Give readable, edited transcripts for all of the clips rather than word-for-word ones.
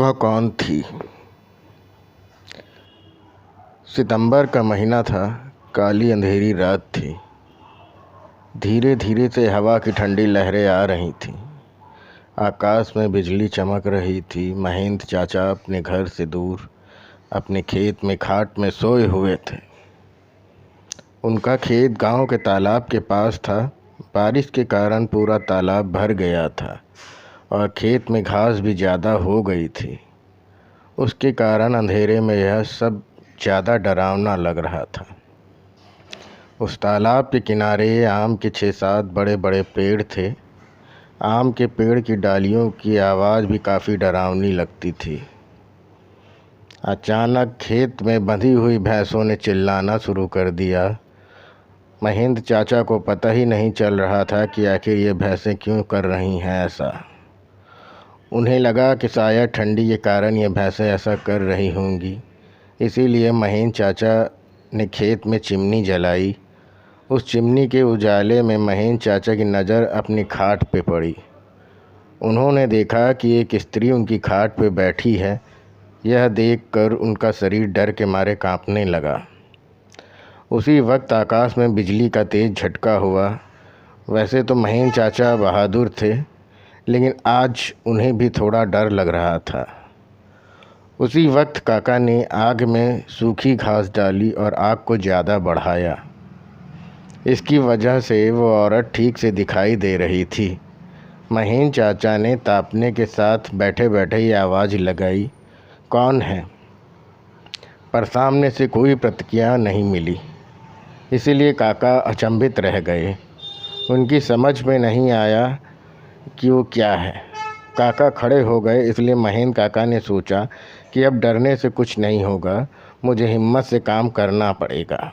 वह कौन थी? सितंबर का महीना था। काली अंधेरी रात थी। धीरे धीरे से हवा की ठंडी लहरें आ रही थीं। आकाश में बिजली चमक रही थी। महेंद्र चाचा अपने घर से दूर अपने खेत में खाट में सोए हुए थे। उनका खेत गांव के तालाब के पास था। बारिश के कारण पूरा तालाब भर गया था और खेत में घास भी ज़्यादा हो गई थी। उसके कारण अंधेरे में यह सब ज़्यादा डरावना लग रहा था। उस तालाब के किनारे आम के 6-7 बड़े बड़े पेड़ थे। आम के पेड़ की डालियों की आवाज़ भी काफ़ी डरावनी लगती थी। अचानक खेत में बंधी हुई भैंसों ने चिल्लाना शुरू कर दिया। महेंद्र चाचा को पता ही नहीं चल रहा था कि आखिर ये भैंसें क्यों कर रही हैं ऐसा। उन्हें लगा कि शायद ठंडी के कारण ये भैंसें ऐसा कर रही होंगी। इसीलिए महेंद्र चाचा ने खेत में चिमनी जलाई। उस चिमनी के उजाले में महेंद्र चाचा की नज़र अपनी खाट पे पड़ी। उन्होंने देखा कि एक स्त्री उनकी खाट पे बैठी है। यह देखकर उनका शरीर डर के मारे कांपने लगा। उसी वक्त आकाश में बिजली का तेज़ झटका हुआ। वैसे तो महेंद्र चाचा बहादुर थे, लेकिन आज उन्हें भी थोड़ा डर लग रहा था। उसी वक्त काका ने आग में सूखी घास डाली और आग को ज़्यादा बढ़ाया। इसकी वजह से वो औरत ठीक से दिखाई दे रही थी। महेंद्र चाचा ने तापने के साथ बैठे बैठे ये आवाज़ लगाई, कौन है? पर सामने से कोई प्रतिक्रिया नहीं मिली। इसीलिए काका अचंभित रह गए। उनकी समझ में नहीं आया कि वो क्या है। काका खड़े हो गए। इसलिए महेंद्र काका ने सोचा कि अब डरने से कुछ नहीं होगा, मुझे हिम्मत से काम करना पड़ेगा,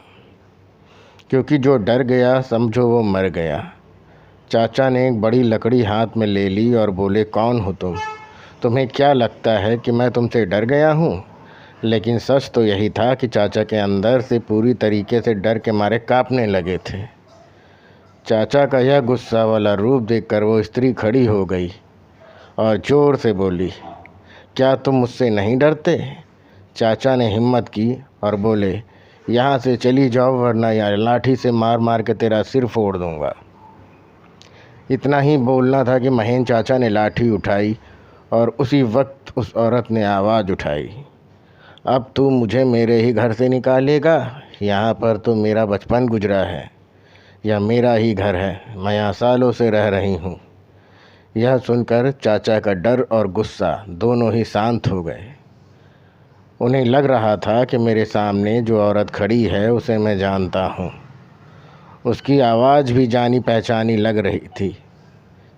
क्योंकि जो डर गया समझो वो मर गया। चाचा ने एक बड़ी लकड़ी हाथ में ले ली और बोले, कौन हो तुम? तुम्हें क्या लगता है कि मैं तुमसे डर गया हूँ? लेकिन सच तो यही था कि चाचा के अंदर से पूरी तरीके से डर के मारे कांपने लगे थे। चाचा का यह गुस्सा वाला रूप देखकर वो स्त्री खड़ी हो गई और ज़ोर से बोली, क्या तुम मुझसे नहीं डरते? चाचा ने हिम्मत की और बोले, यहाँ से चली जाओ वरना यार लाठी से मार मार के तेरा सिर फोड़ दूँगा। इतना ही बोलना था कि महेंद्र चाचा ने लाठी उठाई और उसी वक्त उस औरत ने आवाज़ उठाई, अब तू मुझे मेरे ही घर से निकालेगा? यहाँ पर तो मेरा बचपन गुजरा है। यह मेरा ही घर है। मैं यहाँ सालों से रह रही हूँ। यह सुनकर चाचा का डर और गुस्सा दोनों ही शांत हो गए। उन्हें लग रहा था कि मेरे सामने जो औरत खड़ी है उसे मैं जानता हूँ। उसकी आवाज़ भी जानी पहचानी लग रही थी।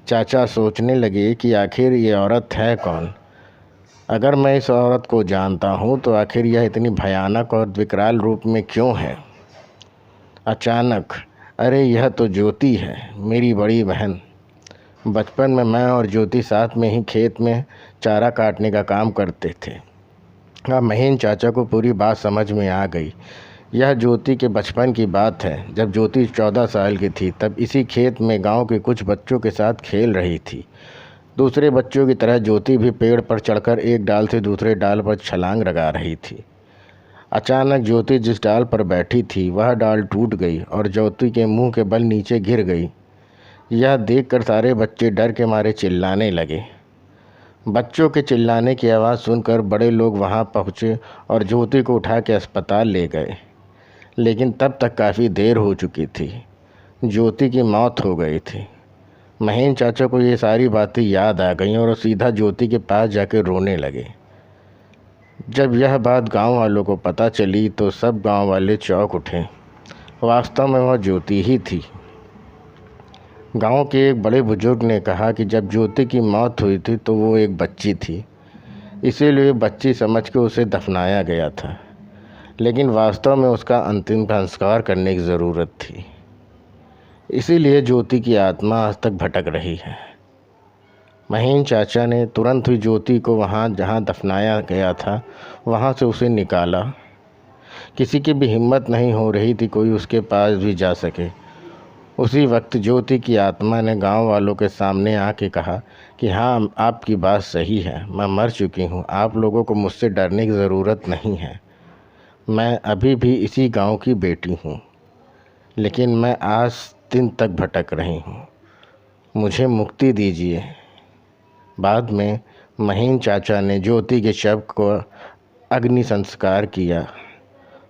चाचा सोचने लगे कि आखिर ये औरत है कौन? अगर मैं इस औरत को जानता हूँ तो आखिर यह इतनी भयानक और विकराल रूप में क्यों है? अचानक, अरे यह तो ज्योति है, मेरी बड़ी बहन। बचपन में मैं और ज्योति साथ में ही खेत में चारा काटने का काम करते थे। अब महेंद्र चाचा को पूरी बात समझ में आ गई। यह ज्योति के बचपन की बात है। जब ज्योति 14 साल की थी तब इसी खेत में गांव के कुछ बच्चों के साथ खेल रही थी। दूसरे बच्चों की तरह ज्योति भी पेड़ पर चढ़कर एक डाल से दूसरे डाल पर छलांग लगा रही थी। अचानक ज्योति जिस डाल पर बैठी थी वह डाल टूट गई और ज्योति के मुंह के बल नीचे गिर गई। यह देखकर सारे बच्चे डर के मारे चिल्लाने लगे। बच्चों के चिल्लाने की आवाज़ सुनकर बड़े लोग वहां पहुंचे और ज्योति को उठा के अस्पताल ले गए। लेकिन तब तक काफ़ी देर हो चुकी थी। ज्योति की मौत हो गई थी। महेंद्र चाचा को ये सारी बातें याद आ गईं और वो सीधा ज्योति के पास जाकर रोने लगे। जब यह बात गांव वालों को पता चली तो सब गांव वाले चौंक उठे। वास्तव में वह ज्योति ही थी। गांव के एक बड़े बुजुर्ग ने कहा कि जब ज्योति की मौत हुई थी तो वो एक बच्ची थी, इसीलिए बच्ची समझ के उसे दफनाया गया था, लेकिन वास्तव में उसका अंतिम संस्कार करने की ज़रूरत थी। इसीलिए ज्योति की आत्मा आज तक भटक रही है। महेंद्र चाचा ने तुरंत ही ज्योति को वहाँ जहाँ दफनाया गया था वहाँ से उसे निकाला। किसी की भी हिम्मत नहीं हो रही थी कोई उसके पास भी जा सके। उसी वक्त ज्योति की आत्मा ने गांव वालों के सामने आके कहा कि हाँ, आपकी बात सही है, मैं मर चुकी हूँ, आप लोगों को मुझसे डरने की ज़रूरत नहीं है। मैं अभी भी इसी गांव की बेटी हूँ, लेकिन मैं आज दिन तक भटक रही हूँ, मुझे मुक्ति दीजिए। बाद में महीन चाचा ने ज्योति के शव को अग्नि संस्कार किया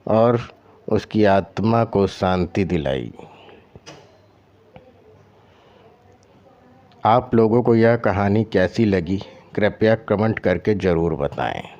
और उसकी आत्मा को शांति दिलाई। आप लोगों को यह कहानी कैसी लगी, कृपया कमेंट करके ज़रूर बताएं।